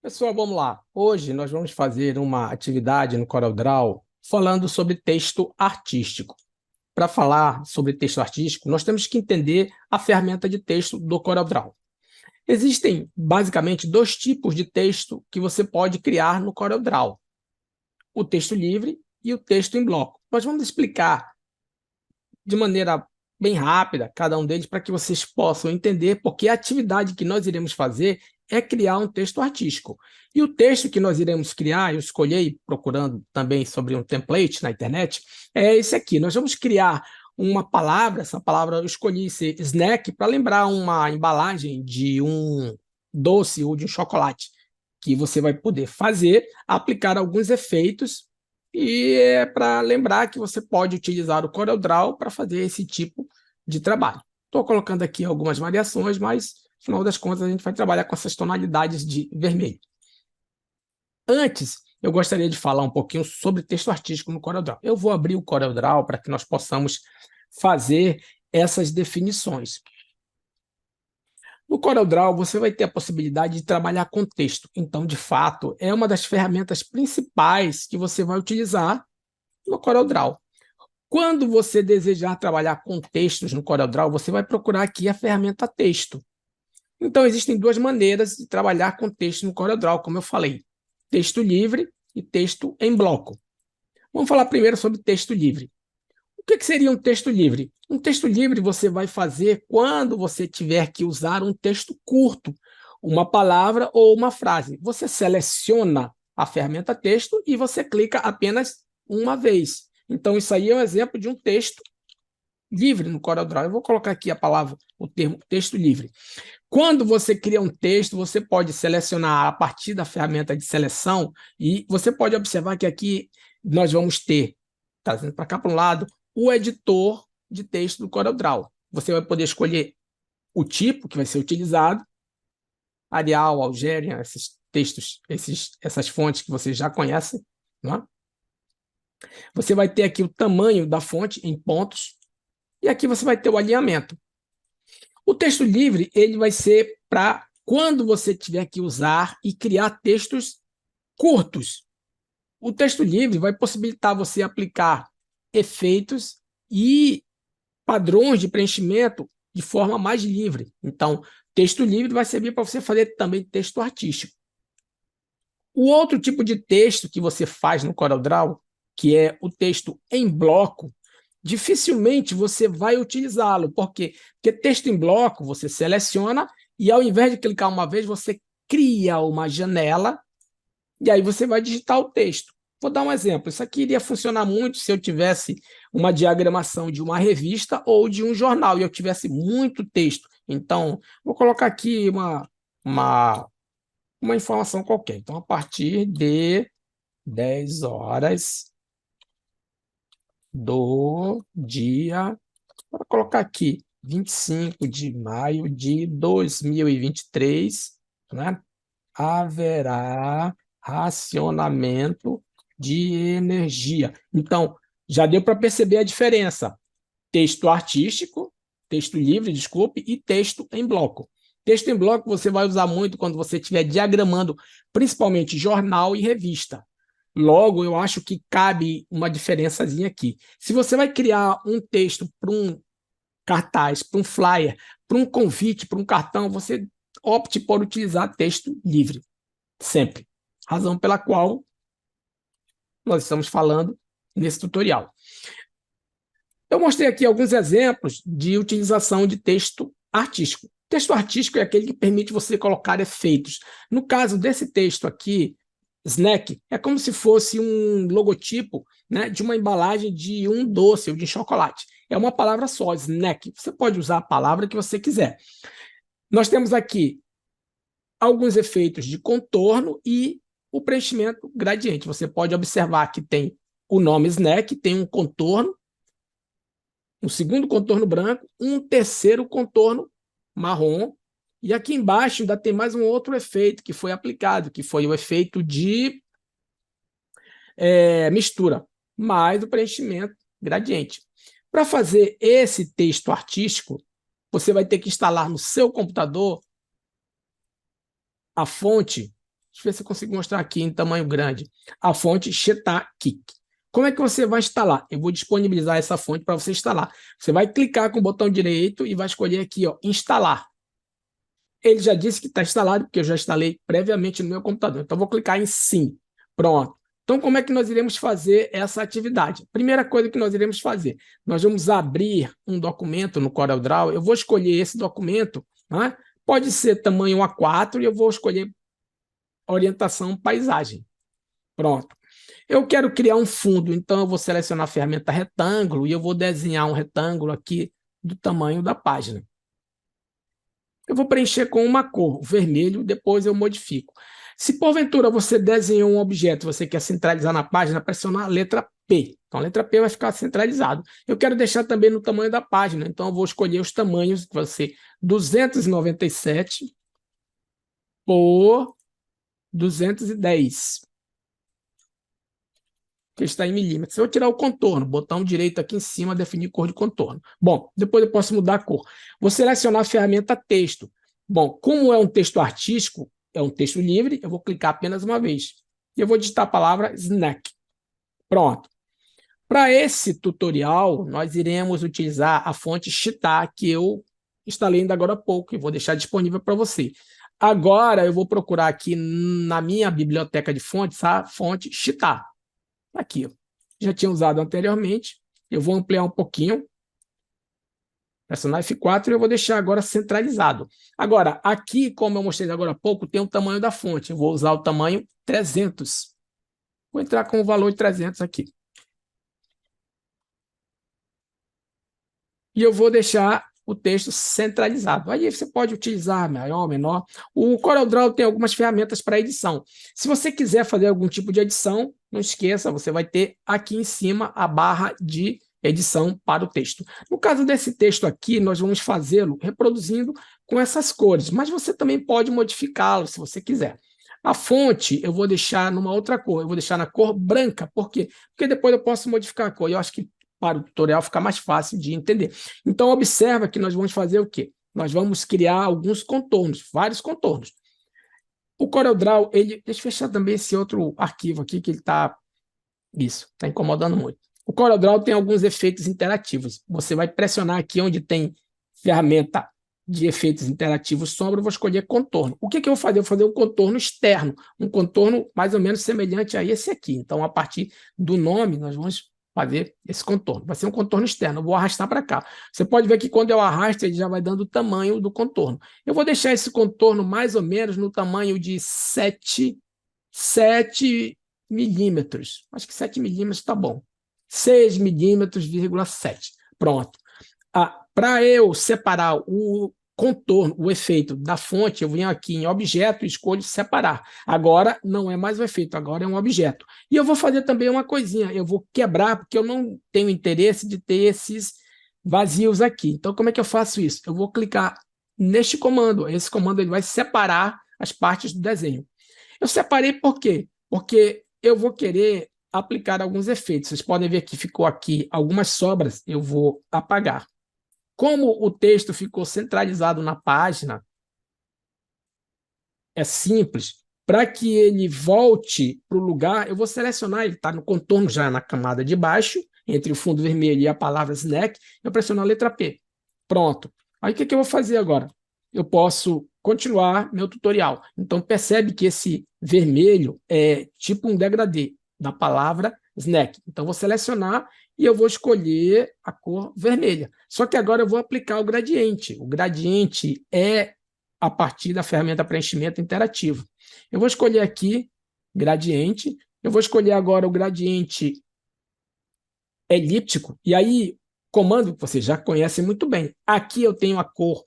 Pessoal, vamos lá. Hoje nós vamos fazer uma atividade no CorelDRAW falando sobre texto artístico. Para falar sobre texto artístico, nós temos que entender a ferramenta de texto do CorelDRAW. Existem basicamente dois tipos de texto que você pode criar no CorelDRAW: o texto livre e o texto em bloco. Nós vamos explicar de maneira bem rápida cada um deles para que vocês possam entender, porque a atividade que nós iremos fazer é criar um texto artístico. E o texto que nós iremos criar, eu escolhi procurando também sobre um template na internet, é esse aqui. Nós vamos criar uma palavra, essa palavra eu escolhi ser snack, para lembrar uma embalagem de um doce ou de um chocolate, que você vai poder fazer, aplicar alguns efeitos e é para lembrar que você pode utilizar o CorelDRAW para fazer esse tipo de trabalho. Estou colocando aqui algumas variações, mas, no final das contas, a gente vai trabalhar com essas tonalidades de vermelho. Antes, eu gostaria de falar um pouquinho sobre texto artístico no CorelDRAW. Eu vou abrir o CorelDRAW para que nós possamos fazer essas definições. No CorelDRAW, você vai ter a possibilidade de trabalhar com texto. Então, de fato, é uma das ferramentas principais que você vai utilizar no CorelDRAW. Quando você desejar trabalhar com textos no CorelDRAW, você vai procurar aqui a ferramenta texto. Então, existem duas maneiras de trabalhar com texto no CorelDRAW, como eu falei: texto livre e texto em bloco. Vamos falar primeiro sobre texto livre. O que seria um texto livre? Um texto livre você vai fazer quando você tiver que usar um texto curto, uma palavra ou uma frase. Você seleciona a ferramenta texto e você clica apenas uma vez. Então, isso aí é um exemplo de um texto livre no CorelDRAW. Eu vou colocar aqui a palavra, o termo texto livre. Quando você cria um texto, você pode selecionar a partir da ferramenta de seleção e você pode observar que aqui nós vamos ter, trazendo para cá para um lado, o editor de texto do CorelDRAW. Você vai poder escolher o tipo que vai ser utilizado, Arial, Algerian, esses textos, essas fontes que vocês já conhecem, não é? Você vai ter aqui o tamanho da fonte em pontos e aqui você vai ter o alinhamento. O texto livre ele vai ser para quando você tiver que usar e criar textos curtos. O texto livre vai possibilitar você aplicar efeitos e padrões de preenchimento de forma mais livre. Então, texto livre vai servir para você fazer também texto artístico. O outro tipo de texto que você faz no CorelDRAW, que é o texto em bloco, dificilmente você vai utilizá-lo. Por quê? Porque texto em bloco você seleciona e ao invés de clicar uma vez, você cria uma janela e aí você vai digitar o texto. Vou dar um exemplo. Isso aqui iria funcionar muito se eu tivesse uma diagramação de uma revista ou de um jornal e eu tivesse muito texto. Então, vou colocar aqui uma informação qualquer. Então, a partir de 10 horas do dia, vou colocar aqui 25 de maio de 2023, né? Haverá racionamento de energia. Então, já deu para perceber a diferença: texto artístico, texto livre, desculpe, e texto em bloco. Texto em bloco você vai usar muito quando você estiver diagramando, principalmente jornal e revista. Logo, eu acho que cabe uma diferençazinha aqui. Se você vai criar um texto para um cartaz, para um flyer, para um convite, para um cartão, você opte por utilizar texto livre, sempre. Razão pela qual nós estamos falando nesse tutorial. Eu mostrei aqui alguns exemplos de utilização de texto artístico. Texto artístico é aquele que permite você colocar efeitos. No caso desse texto aqui, snack, é como se fosse um logotipo, né, de uma embalagem de um doce ou de chocolate. É uma palavra só, snack. Você pode usar a palavra que você quiser. Nós temos aqui alguns efeitos de contorno e o preenchimento gradiente. Você pode observar que tem o nome snack, tem um contorno, um segundo contorno branco, um terceiro contorno marrom, e aqui embaixo ainda tem mais um outro efeito que foi aplicado, que foi o efeito de mistura, mais o preenchimento gradiente. Para fazer esse texto artístico, você vai ter que instalar no seu computador a fonte. Deixa eu ver se eu consigo mostrar aqui em tamanho grande. A fonte Shetakik. Como é que você vai instalar? Eu vou disponibilizar essa fonte para você instalar. Você vai clicar com o botão direito e vai escolher aqui, ó, instalar. Ele já disse que está instalado, porque eu já instalei previamente no meu computador. Então, vou clicar em sim. Pronto. Então, como é que nós iremos fazer essa atividade? Primeira coisa que nós iremos fazer, nós vamos abrir um documento no CorelDRAW. Eu vou escolher esse documento, né? Pode ser tamanho A4 e eu vou escolher orientação paisagem. Pronto. Eu quero criar um fundo, então eu vou selecionar a ferramenta retângulo e eu vou desenhar um retângulo aqui do tamanho da página. Eu vou preencher com uma cor, vermelho, depois eu modifico. Se porventura você desenhou um objeto, você quer centralizar na página, pressiona a letra P. Então a letra P vai ficar centralizado. Eu quero deixar também no tamanho da página, então eu vou escolher os tamanhos, que vai ser 297 por 210. Que está em milímetros. Eu vou tirar o contorno, botão direito aqui em cima, definir cor de contorno. Bom, depois eu posso mudar a cor. Vou selecionar a ferramenta texto. Bom, como é um texto artístico, é um texto livre, eu vou clicar apenas uma vez. E eu vou digitar a palavra snack. Pronto. Para esse tutorial, nós iremos utilizar a fonte Chita, que eu instalei ainda agora há pouco, e vou deixar disponível para você. Agora eu vou procurar aqui na minha biblioteca de fontes a fonte Chita. Aqui, já tinha usado anteriormente. Eu vou ampliar um pouquinho. Pressionar F4 e eu vou deixar agora centralizado. Agora, aqui, como eu mostrei agora há pouco, tem o tamanho da fonte. Eu vou usar o tamanho 300. Vou entrar com o valor de 300 aqui. E eu vou deixar o texto centralizado. Aí você pode utilizar maior, menor. O CorelDRAW tem algumas ferramentas para edição. Se você quiser fazer algum tipo de edição, não esqueça, você vai ter aqui em cima a barra de edição para o texto. No caso desse texto aqui, nós vamos fazê-lo reproduzindo com essas cores, mas você também pode modificá-lo se você quiser. A fonte eu vou deixar numa outra cor, eu vou deixar na cor branca. Por quê? Porque depois eu posso modificar a cor. Eu acho que para o tutorial ficar mais fácil de entender. Então, observa que nós vamos fazer o quê? Nós vamos criar alguns contornos, vários contornos. O CorelDRAW, ele... Deixa eu fechar também esse outro arquivo aqui, que ele está... Isso, está incomodando muito. O CorelDRAW tem alguns efeitos interativos. Você vai pressionar aqui onde tem ferramenta de efeitos interativos sombra, eu vou escolher contorno. O que eu vou fazer? Eu vou fazer um contorno externo, um contorno mais ou menos semelhante a esse aqui. Então, a partir do nome, nós vamos fazer esse contorno. Vai ser um contorno externo. Eu vou arrastar para cá. Você pode ver que quando eu arrasto, ele já vai dando o tamanho do contorno. Eu vou deixar esse contorno mais ou menos no tamanho de 7 milímetros. Acho que 7 milímetros está bom. 6 milímetros, 7. Pronto. Para eu separar o contorno, o efeito da fonte, eu venho aqui em objeto e escolho separar. Agora não é mais o efeito, agora é um objeto. E eu vou fazer também uma coisinha, eu vou quebrar, porque eu não tenho interesse de ter esses vazios aqui. Então, como é que eu faço isso? Eu vou clicar neste comando. Esse comando ele vai separar as partes do desenho. Eu separei por quê? Porque eu vou querer aplicar alguns efeitos. Vocês podem ver que ficou aqui algumas sobras, eu vou apagar. Como o texto ficou centralizado na página, é simples. Para que ele volte para o lugar, eu vou selecionar, ele está no contorno já na camada de baixo, entre o fundo vermelho e a palavra snack, eu pressiono a letra P. Pronto. Aí o que eu vou fazer agora? Eu posso continuar meu tutorial. Então percebe que esse vermelho é tipo um degradê da palavra snack. Então vou selecionar e eu vou escolher a cor vermelha. Só que agora eu vou aplicar o gradiente. O gradiente é a partir da ferramenta preenchimento interativo. Eu vou escolher aqui gradiente, eu vou escolher agora o gradiente elíptico, e aí, comando que você já conhece muito bem. Aqui eu tenho a cor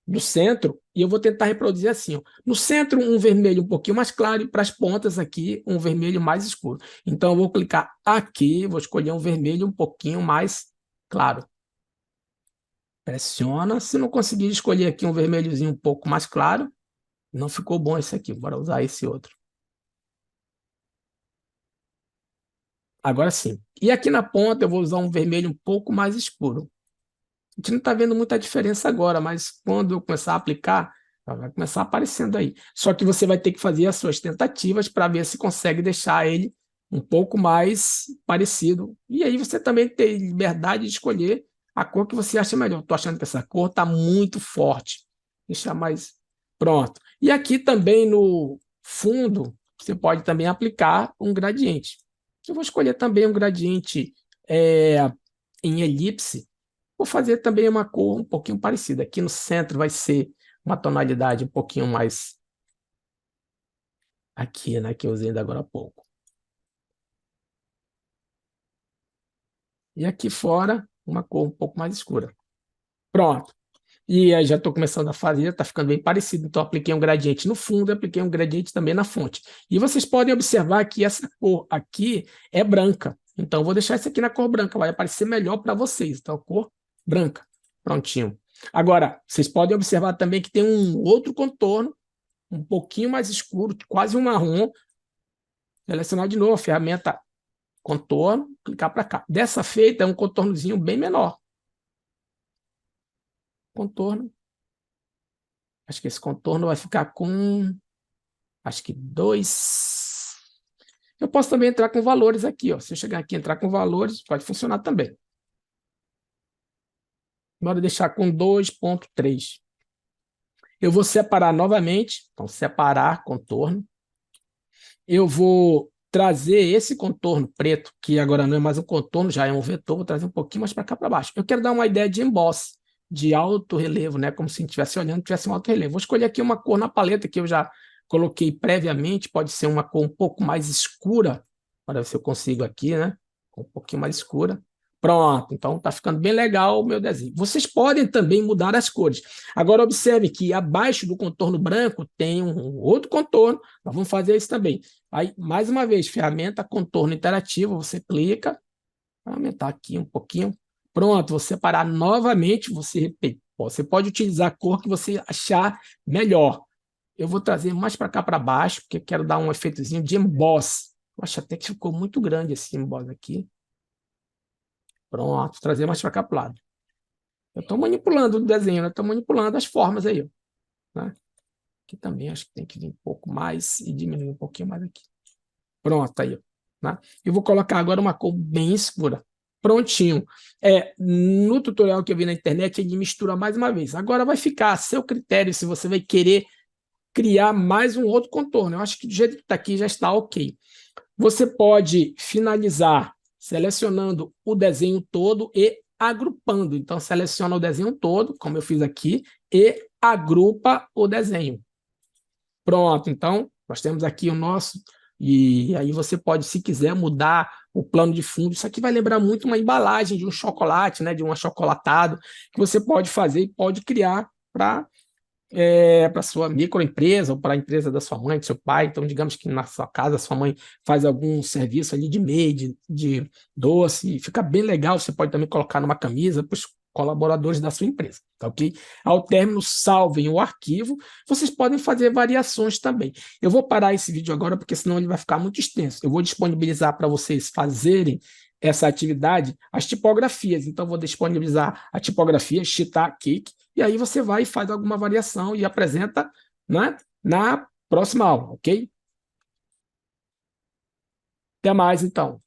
do centro, e eu vou tentar reproduzir assim. Ó. No centro, um vermelho um pouquinho mais claro, e para as pontas aqui, um vermelho mais escuro. Então, eu vou clicar aqui, vou escolher um vermelho um pouquinho mais claro. Pressiona. Se não conseguir escolher aqui um vermelhozinho um pouco mais claro, não ficou bom esse aqui. Bora usar esse outro. Agora sim. E aqui na ponta eu vou usar um vermelho um pouco mais escuro. A gente não está vendo muita diferença agora, mas quando eu começar a aplicar, Ela vai começar aparecendo aí. Só que você vai ter que fazer as suas tentativas para ver se consegue deixar ele um pouco mais parecido. E aí você também tem liberdade de escolher a cor que você acha melhor. Estou achando que essa cor está muito forte. Deixar mais. Pronto. E aqui também no fundo, você pode também aplicar um gradiente. Eu vou escolher também um gradiente em elipse. Vou fazer também uma cor um pouquinho parecida. Aqui no centro vai ser uma tonalidade um pouquinho mais aqui, né, que eu usei ainda agora há pouco. E aqui fora, uma cor um pouco mais escura. Pronto. E aí já estou começando a fazer, está ficando bem parecido. Então, apliquei um gradiente no fundo e apliquei um gradiente também na fonte. E vocês podem observar que essa cor aqui é branca. Então, vou deixar isso aqui na cor branca, vai aparecer melhor para vocês. Então, cor branca. Prontinho. Agora, vocês podem observar também que tem um outro contorno, um pouquinho mais escuro, quase um marrom. Selecionar de novo a ferramenta contorno, clicar para cá. Dessa feita, é um contornozinho bem menor. Contorno. Acho que esse contorno vai ficar com, acho que 2. Eu posso também entrar com valores aqui, ó. Se eu chegar aqui e entrar com valores, pode funcionar também. Bora deixar com 2,3. Eu vou separar novamente, então separar contorno. Eu vou trazer esse contorno preto, que agora não é mais um contorno, já é um vetor, vou trazer um pouquinho mais para cá para baixo. Eu quero dar uma ideia de embosse, de alto relevo, né? Como se estivesse olhando, tivesse um alto relevo. Vou escolher aqui uma cor na paleta que eu já coloquei previamente, pode ser uma cor um pouco mais escura, para ver se eu consigo aqui, né? Um pouquinho mais escura. Pronto, então está ficando bem legal o meu desenho. Vocês podem também mudar as cores. Agora observe que abaixo do contorno branco tem um outro contorno, nós vamos fazer isso também. Aí, mais uma vez, ferramenta contorno interativo, você clica, vai aumentar aqui um pouquinho. Pronto, vou separar novamente, você pode utilizar a cor que você achar melhor. Eu vou trazer mais para cá para baixo, porque eu quero dar um efeitozinho de emboss. Eu acho até que ficou muito grande esse emboss aqui. Pronto, vou trazer mais para cá para o lado. Eu estou manipulando o desenho, estou manipulando as formas aí. Né? Aqui também acho que tem que vir um pouco mais e diminuir um pouquinho mais aqui. Pronto, aí. Né? Eu vou colocar agora uma cor bem escura. Prontinho. No tutorial que eu vi na internet, ele mistura mais uma vez. Agora vai ficar a seu critério se você vai querer criar mais um outro contorno. Eu acho que do jeito que está aqui já está ok. Você pode finalizar selecionando o desenho todo e agrupando. Então, seleciona o desenho todo, como eu fiz aqui, e agrupa o desenho. Pronto, então, nós temos aqui o nosso, e aí você pode, se quiser, mudar o plano de fundo. Isso aqui vai lembrar muito uma embalagem de um chocolate, né, de um achocolatado, que você pode fazer e pode criar para para sua microempresa ou para a empresa da sua mãe, do seu pai. Então, digamos que na sua casa, sua mãe faz algum serviço ali de MEI, de doce, fica bem legal. Você pode também colocar numa camisa para os colaboradores da sua empresa, tá ok? Ao término, salvem o arquivo. Vocês podem fazer variações também. Eu vou parar esse vídeo agora, porque senão ele vai ficar muito extenso. Eu vou disponibilizar para vocês fazerem essa atividade, as tipografias. Então, vou disponibilizar a tipografia Shiitake, e aí você vai e faz alguma variação e apresenta, né, na próxima aula, ok? Até mais, então.